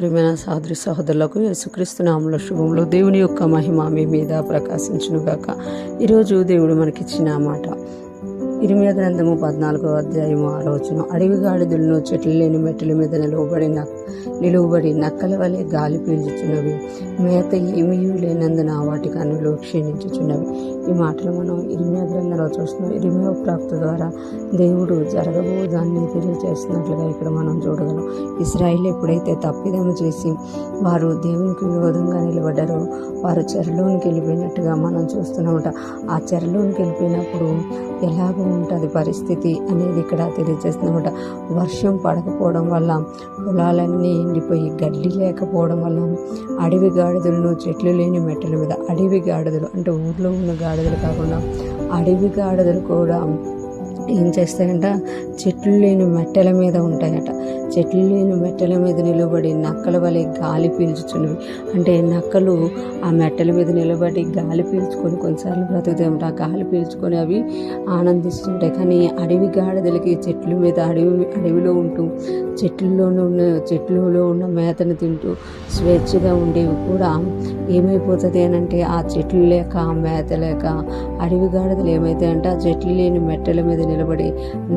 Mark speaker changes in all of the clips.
Speaker 1: ప్రియమైన సహోదరి సహోదరులకు యేసుక్రీస్తు నామములో శుభములు. దేవుని యొక్క మహిమ మీ మీద ప్రకాశించునుగాక. ఈరోజు దేవుడు మనకిచ్చిన మాట ఇర్మీయా గ్రంథము 14వ అధ్యాయము 6వ వచనం. అడవి గాడిదలను చెట్లు లేని మెట్టల మీద నిలువబడి నక్కల వలె గాలి పీల్చుచున్నవి, మేత ఏమీ లేనందున వాటి కన్నులు క్షీణించుచున్నవి. ఈ మాటలు మనం ఇర్మీయా గ్రంథంలో చూస్తున్నాం. ఇర్మీయా ప్రాప్తి ద్వారా దేవుడు జరగబో దాన్ని తెలియజేస్తున్నట్లుగా ఇక్కడ మనం చూడగలం. ఇశ్రాయేలు ఎప్పుడైతే తప్పిదము చేసి వారు దేవునికి విరోధంగా నిలబడ్డారో వారు చెరలోనికి వెళ్ళిపోయినట్టుగా మనం చూస్తున్నామట. ఆ చెరలోనికి వెళ్ళిపోయినప్పుడు ఎలాగ ఉంటుంది పరిస్థితి అనేది ఇక్కడ తెలియజేస్తున్నమాట. వర్షం పడకపోవడం వల్ల పొలాలన్నీ ఎండిపోయి గడ్డి లేకపోవడం వల్ల అడవి గాడిదలను చెట్లు లేని మెట్టల మీద, అడవి గాడిదలు అంటే ఊర్లో ఉన్న గాడిదలు కాకుండా అడవి గాడిదలు కూడా ఏం చేస్తాయంట, చెట్లు లేని మెట్టల మీద ఉంటాయట. చెట్లు లేని మెట్టల మీద నిలబడి నక్కల వలె గాలి పీల్చుచున్నవి. అంటే నక్కలు ఆ మెట్టల మీద నిలబడి గాలి పీల్చుకొని కొన్నిసార్లు బ్రతుకుతాయన్నమాట. ఆ గాలి పీల్చుకొని అవి ఆనందిస్తుంటాయి. కానీ అడవి గాడిదలకి చెట్ల మీద అడవిలో ఉంటూ చెట్లలో ఉన్న మేతను తింటూ స్వేచ్ఛగా ఉండేవి కూడా ఏమైపోతుంది అని అంటే, ఆ చెట్లు లేక ఆ మేత లేక అడవి గాడిదలు ఏమైతాయంట, ఆ చెట్లు లేని మెట్టల మీద నిలబడి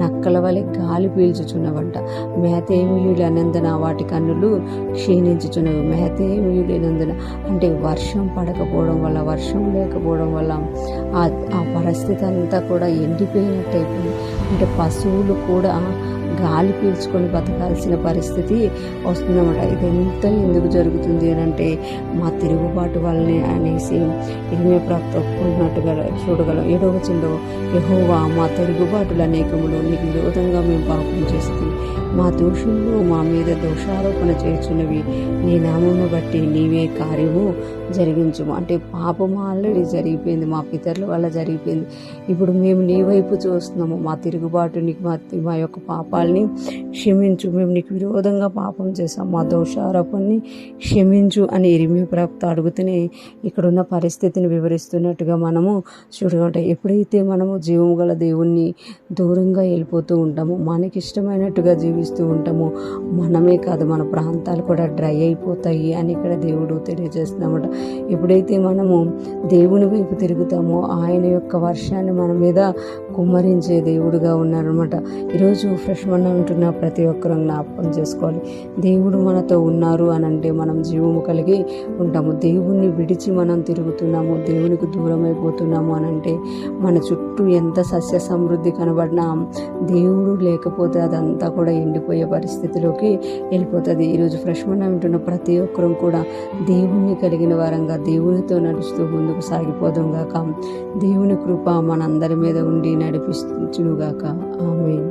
Speaker 1: నక్కల వలె గాలి పీల్చుచున్నవంట. మేత ఏమీ లేనందున వాటి కన్నులు క్షీణించుచున్నవి. మేత ఏమీ లేనందున అంటే వర్షం పడకపోవడం వల్ల, వర్షం లేకపోవడం వల్ల ఆ పరిస్థితి అంతా కూడా ఎండిపోయినట్టు అయిపోయింది. అంటే పశువులు కూడా గాలి పీల్చుకొని బతకాల్సిన పరిస్థితి వస్తుందన్నమాట. ఇదంతా ఎందుకు జరుగుతుంది అని అంటే మా తిరుగుబాటు వల్లనే అనేసి ఇర్మీయా ప్రవక్త ఒప్పుకున్నట్టుగా చూడగలం. 7వ వచనంలో, యెహోవా మా తిరుగుబాటులు అనేకములు, నీకు విరోధంగా మేము పాపం చేస్తే మా దోషులు మా మీద దోషారోపణ చేయుచున్నవి, నీ నామమును బట్టి నీవే కార్యము జరిగించుము. అంటే పాపం ఆల్రెడీ జరిగిపోయింది, మా పితరుల వల్ల జరిగిపోయింది. ఇప్పుడు మేము నీ వైపు చూస్తున్నాము. మా తిరుగుబాటుని మా యొక్క పాపాలని క్షమించు, మేము నీకు విరోధంగా పాపం చేసాం, మా దోషారోపణని క్షమించు అని ఇర్మీయా ప్రవక్త అడుగుతూనే ఇక్కడున్న పరిస్థితిని వివరిస్తున్నట్టుగా మనము చూడగలుగుతాం. ఎప్పుడైతే మనము జీవము గల దేవుణ్ణి దూరంగా వెళ్ళిపోతూ ఉంటామో, మనకి ఇష్టమైనట్టుగా జీవిస్తూ ఉంటామో, మనమే కాదు మన ప్రాంతాలు కూడా డ్రై అయిపోతాయి అని ఇక్కడ దేవుడు తెలియజేస్తున్నామట. ఎప్పుడైతే మనము దేవుని వైపు తిరుగుతామో ఆయన యొక్క వర్షాన్ని మన మీద కుమ్మరించే దేవుడుగా ఉన్నారనమాట. ఈరోజు ఫ్రెష్ మన్నా ఉంటున్న ప్రతి ఒక్కరూ జ్ఞాపకం చేసుకోవాలి. దేవుడు మనతో ఉన్నారు అని అంటే మనం జీవము కలిగి ఉంటాము. దేవుణ్ణి విడిచి మనం తిరుగుతున్నాము, దేవునికి దూరం అయిపోతున్నాము అని అంటే మన చుట్టూ ఎంత సస్య సమృద్ధి కనబడినా దేవుడు లేకపోతే అదంతా కూడా ఎండిపోయే పరిస్థితిలోకి వెళ్ళిపోతుంది. ఈరోజు ఫ్రెష్ మన్నా ఉంటున్న ప్రతి ఒక్కరూ కూడా దేవుణ్ణి కలిగిన వారంగా దేవునితో నడుస్తూ ముందుకు సాగిపోదాం గాక. దేవుని కృప మనందరి మీద ఉండి నడిపిస్తునుగాక. ఆమేన్.